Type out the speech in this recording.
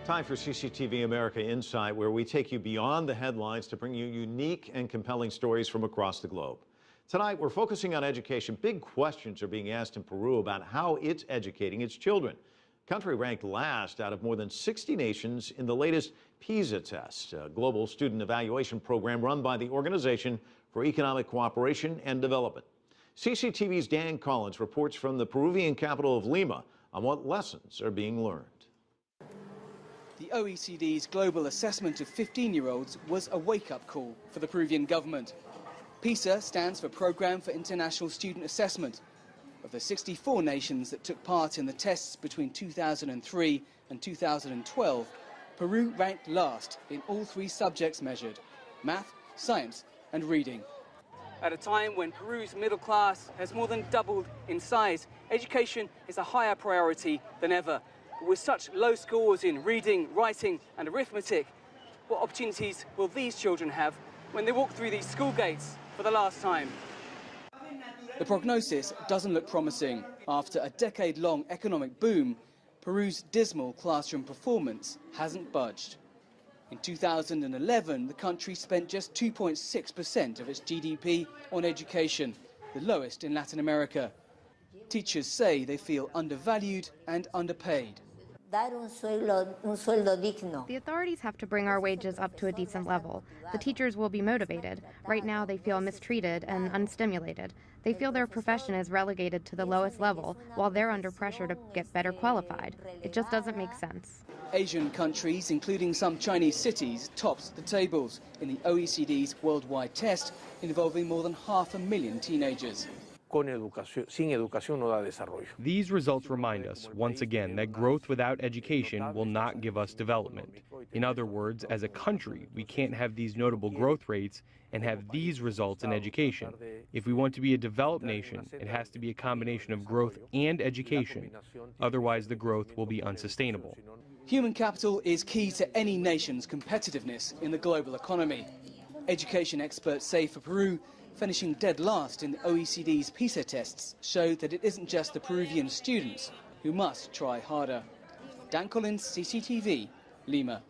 Time for CCTV America Insight, where we take you beyond the headlines to bring you unique and compelling stories from across the globe. Tonight, we're focusing on education. Big questions are being asked in Peru about how it's educating its children. The country ranked last out of more than 60 nations in the latest PISA test, a global student evaluation program run by the Organization for Economic Cooperation and Development. CCTV's Dan Collins reports from the Peruvian capital of Lima on what lessons are being learned. The OECD's global assessment of 15-year-olds was a wake-up call for the Peruvian government. PISA stands for Programme for International Student Assessment. Of the 64 nations that took part in the tests between 2003 and 2012, Peru ranked last in all three subjects measured: math, science and reading. At a time when Peru's middle class has more than doubled in size, education is a higher priority than ever. With such low scores in reading, writing and arithmetic, what opportunities will these children have when they walk through these school gates for the last time? The prognosis doesn't look promising. After a decade-long economic boom, Peru's dismal classroom performance hasn't budged. In 2011, the country spent just 2.6% of its GDP on education, the lowest in Latin America. Teachers say they feel undervalued and underpaid. The authorities have to bring our wages up to a decent level. The teachers will be motivated. Right now they feel mistreated and unstimulated. They feel their profession is relegated to the lowest level while they're under pressure to get better qualified. It just doesn't make sense. Asian countries, including some Chinese cities, topped the tables in the OECD's worldwide test involving more than 500,000 teenagers. These results remind us, once again, that growth without education will not give us development. In other words, as a country, we can't have these notable growth rates and have these results in education. If we want to be a developed nation, it has to be a combination of growth and education. Otherwise, the growth will be unsustainable. Human capital is key to any nation's competitiveness in the global economy. Education experts say for Peru, finishing dead last in the OECD's PISA tests showed that it isn't just the Peruvian students who must try harder. Dan Collins, CCTV, Lima.